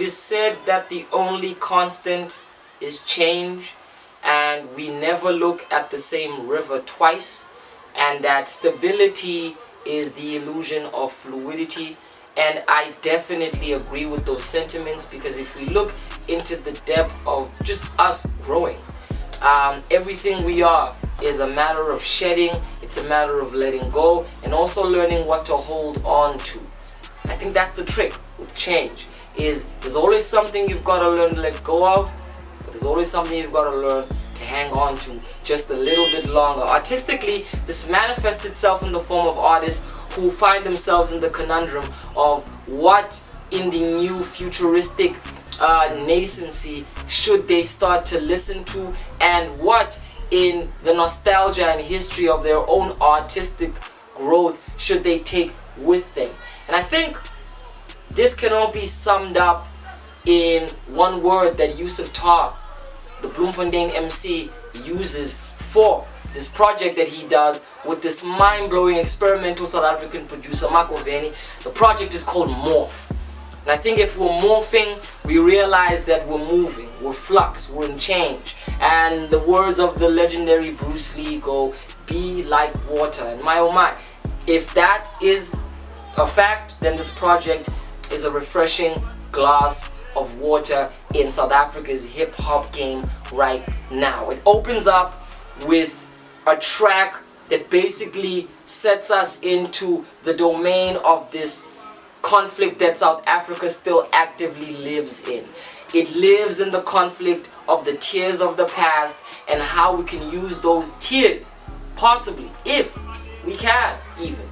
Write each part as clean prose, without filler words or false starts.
is said that the only constant is change, and we never look at the same river twice, and that stability is the illusion of fluidity. And I definitely agree with those sentiments, because if we look into the depth of just us growing, everything we are is a matter of shedding, it's a matter of letting go, and also learning what to hold on to. I think that's the trick with change, is there's always something you've got to learn to let go of, but there's always something you've got to learn to hang on to just a little bit longer. Artistically, this manifests itself in the form of artists who find themselves in the conundrum of what in the new futuristic nascency should they start to listen to, and what in the nostalgia and history of their own artistic growth should they take with them. And I think this can all be summed up in one word that Yusuf Tarr, the Bloemfontein MC, uses for this project that he does with this mind-blowing experimental South African producer Makoveni. The project is called MORPH. And I think if we're morphing, we realize that we're moving, we're flux, we're in change. And the words of the legendary Bruce Lee go, be like water. And my oh my, if that is a fact, then this project is a refreshing glass of water in South Africa's hip-hop game right now. It opens up with a track that basically sets us into the domain of this conflict that South Africa still actively lives in. It lives in the conflict of the tears of the past, and how we can use those tears, possibly, if we can even,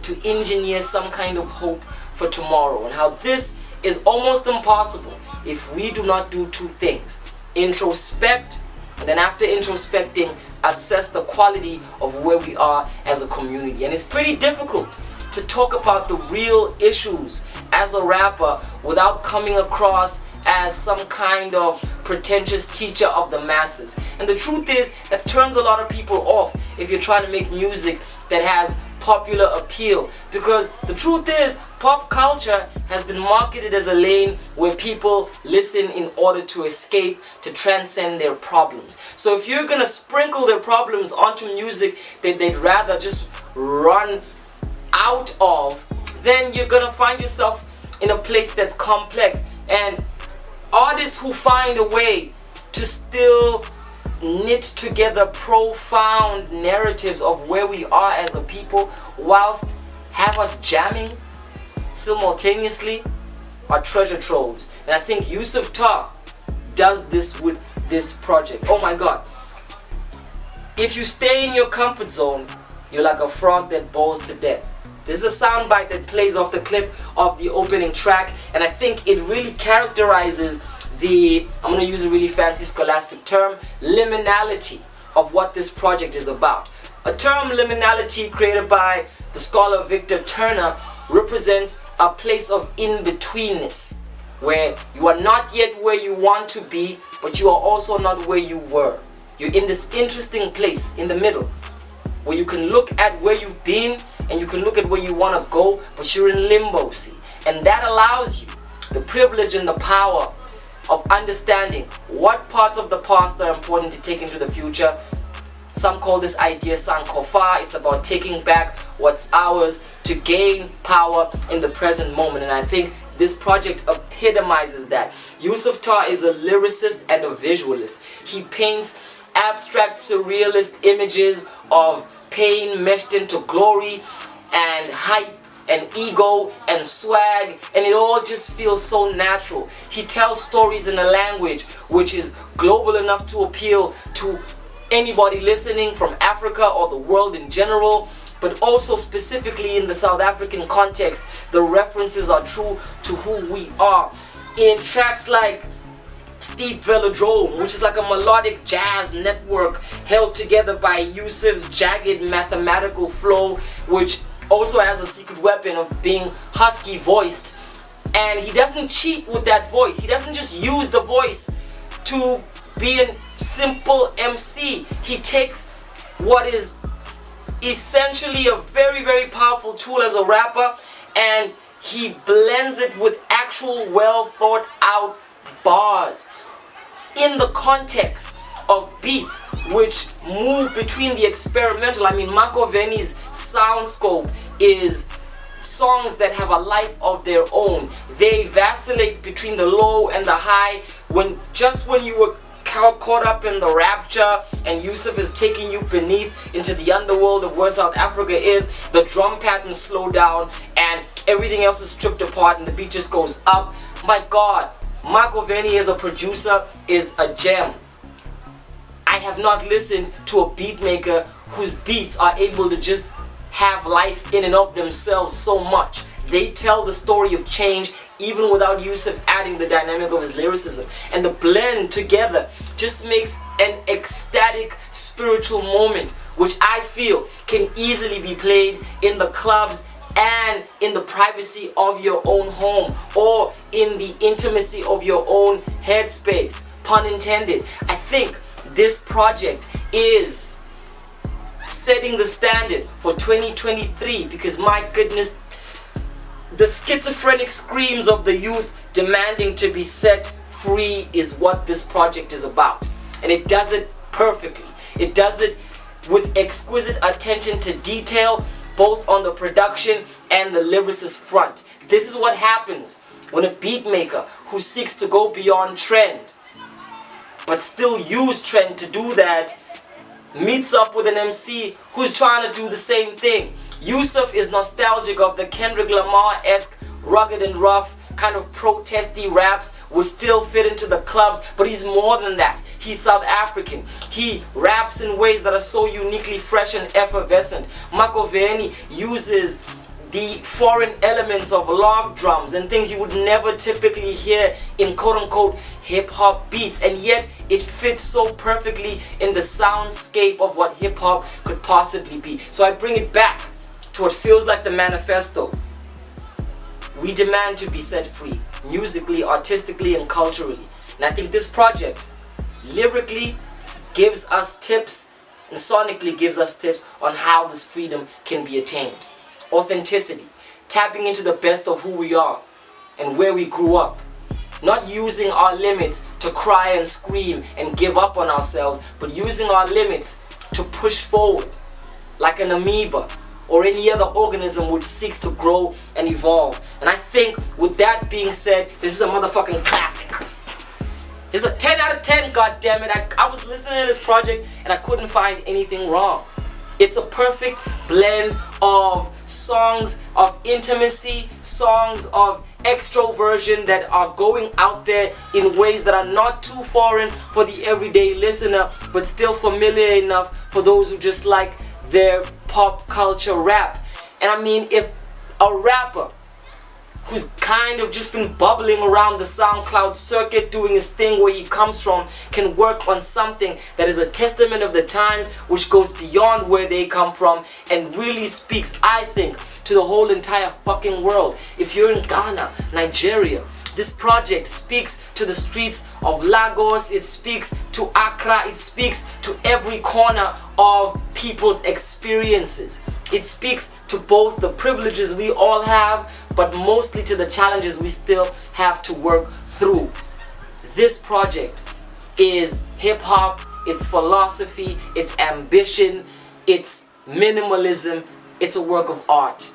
to engineer some kind of hope for tomorrow, and how this is almost impossible if we do not do two things: introspect, and then after introspecting, assess the quality of where we are as a community. And it's pretty difficult to talk about the real issues as a rapper without coming across as some kind of pretentious teacher of the masses. And the truth is, that turns a lot of people off if you're trying to make music that has popular appeal, because the truth is, pop culture has been marketed as a lane where people listen in order to escape, to transcend their problems. So if you're gonna sprinkle their problems onto music that they'd rather just run out of, then you're gonna find yourself in a place that's complex. And artists who find a way to still knit together profound narratives of where we are as a people whilst have us jamming simultaneously are treasure troves. And I think Yusuf Tarr does this with this project. Oh my god. If you stay in your comfort zone, you're like a frog that boils to death. This is a soundbite that plays off the clip of the opening track, and I think it really characterizes the, I'm going to use a really fancy scholastic term, liminality of what this project is about. A term, liminality, created by the scholar Victor Turner, represents a place of in-betweenness, where you are not yet where you want to be, but you are also not where you were. You're in this interesting place in the middle, where you can look at where you've been and you can look at where you want to go, but you're in limbo, see. And that allows you the privilege and the power of understanding what parts of the past are important to take into the future. Some call this idea Sankofa. It's about taking back what's ours to gain power in the present moment. And I think this project epitomizes that. Yusuf Tarr is a lyricist and a visualist. He paints abstract surrealist images of pain meshed into glory and hype and ego and swag, and it all just feels so natural. He tells stories in a language which is global enough to appeal to anybody listening from Africa or the world in general, but also specifically in the South African context, the references are true to who we are. In tracks like Steve Velodrome, which is like a melodic jazz network held together by Yusuf's jagged mathematical flow, which also has a secret weapon of being husky voiced. And he doesn't cheat with that voice. He doesn't just use the voice to be a simple MC. He takes what is essentially a very, very powerful tool as a rapper, and he blends it with actual well thought out bars in the context of beats which move between the experimental. I mean, Marco Veni's sound scope is songs that have a life of their own. They vacillate between the low and the high. When you were caught up in the rapture and Yusuf is taking you beneath into the underworld of where South Africa is, the drum patterns slow down and everything else is stripped apart and the beat just goes up. My God, Marco Veni as a producer is a gem. I have not listened to a beat maker whose beats are able to just have life in and of themselves so much. They tell the story of change even without Yusuf adding the dynamic of his lyricism. And the blend together just makes an ecstatic spiritual moment, which I feel can easily be played in the clubs and in the privacy of your own home or in the intimacy of your own headspace, pun intended. I think this project is setting the standard for 2023 because, my goodness, the schizophrenic screams of the youth demanding to be set free is what this project is about. And it does it perfectly. It does it with exquisite attention to detail, both on the production and the lyricist front. This is what happens when a beat maker who seeks to go beyond trend but still use trend to do that meets up with an MC who's trying to do the same thing. Yusuf is nostalgic of the Kendrick Lamar-esque rugged and rough kind of protesty raps which still fit into the clubs, but he's more than that. He's South African. He raps in ways that are so uniquely fresh and effervescent. Marco Veni uses the foreign elements of log drums and things you would never typically hear in quote-unquote hip-hop beats, and yet it fits so perfectly in the soundscape of what hip-hop could possibly be. So I bring it back to what feels like the manifesto. We demand to be set free, musically, artistically, and culturally. And I think this project lyrically gives us tips and sonically gives us tips on how this freedom can be attained. Authenticity, tapping into the best of who we are and where we grew up. Not using our limits to cry and scream and give up on ourselves, but using our limits to push forward like an amoeba or any other organism which seeks to grow and evolve. And I think with that being said, this is a motherfucking classic. It's a 10 out of 10, goddammit. I was listening to this project and I couldn't find anything wrong. It's a perfect blend of songs of intimacy, songs of extroversion that are going out there in ways that are not too foreign for the everyday listener, but still familiar enough for those who just like their pop culture rap. And I mean, if a rapper who's kind of just been bubbling around the SoundCloud circuit doing his thing where he comes from can work on something that is a testament of the times, which goes beyond where they come from and really speaks, I think, to the whole entire fucking world. If you're in Ghana, Nigeria, this project speaks to the streets of Lagos, it speaks to Accra, it speaks to every corner of people's experiences. It speaks to both the privileges we all have, but mostly to the challenges we still have to work through. This project is hip-hop, it's philosophy, it's ambition, it's minimalism, it's a work of art.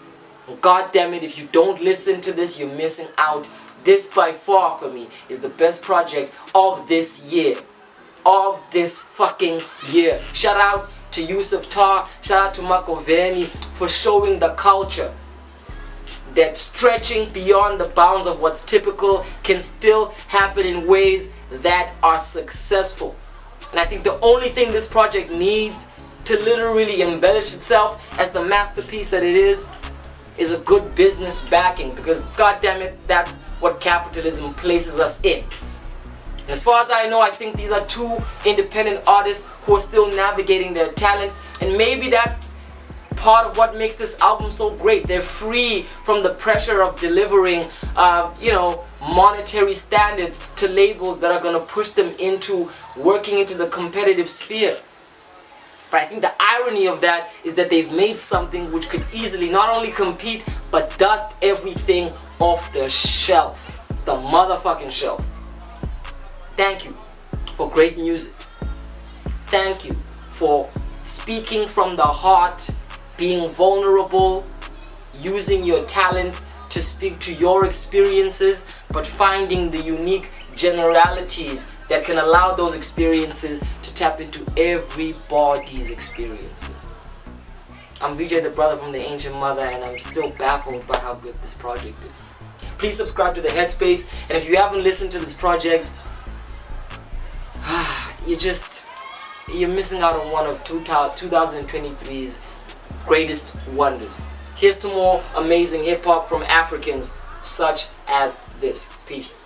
God damn it, if you don't listen to this, you're missing out. This by far for me is the best project of this year. Of this fucking year. Shout out to Yusuf Tarr, shout out to Marco Veni for showing the culture that stretching beyond the bounds of what's typical can still happen in ways that are successful. And I think the only thing this project needs to literally embellish itself as the masterpiece that it is a good business backing, because goddammit, that's what capitalism places us in. And as far as I know, I think these are two independent artists who are still navigating their talent, and maybe that's part of what makes this album so great. They're free from the pressure of delivering monetary standards to labels that are going to push them into working into the competitive sphere. But I think the irony of that is that they've made something which could easily not only compete but dust everything off the shelf, the motherfucking shelf. Thank you for great music. Thank you for speaking from the heart, being vulnerable, using your talent to speak to your experiences, but finding the unique generalities that can allow those experiences to tap into everybody's experiences. I'm Vijay, the brother from the ancient mother, and I'm still baffled by how good this project is. Please subscribe to the Headspace, and if you haven't listened to this project, you're missing out on one of 2023's greatest wonders. Here's to more amazing hip-hop from Africans such as this. Peace.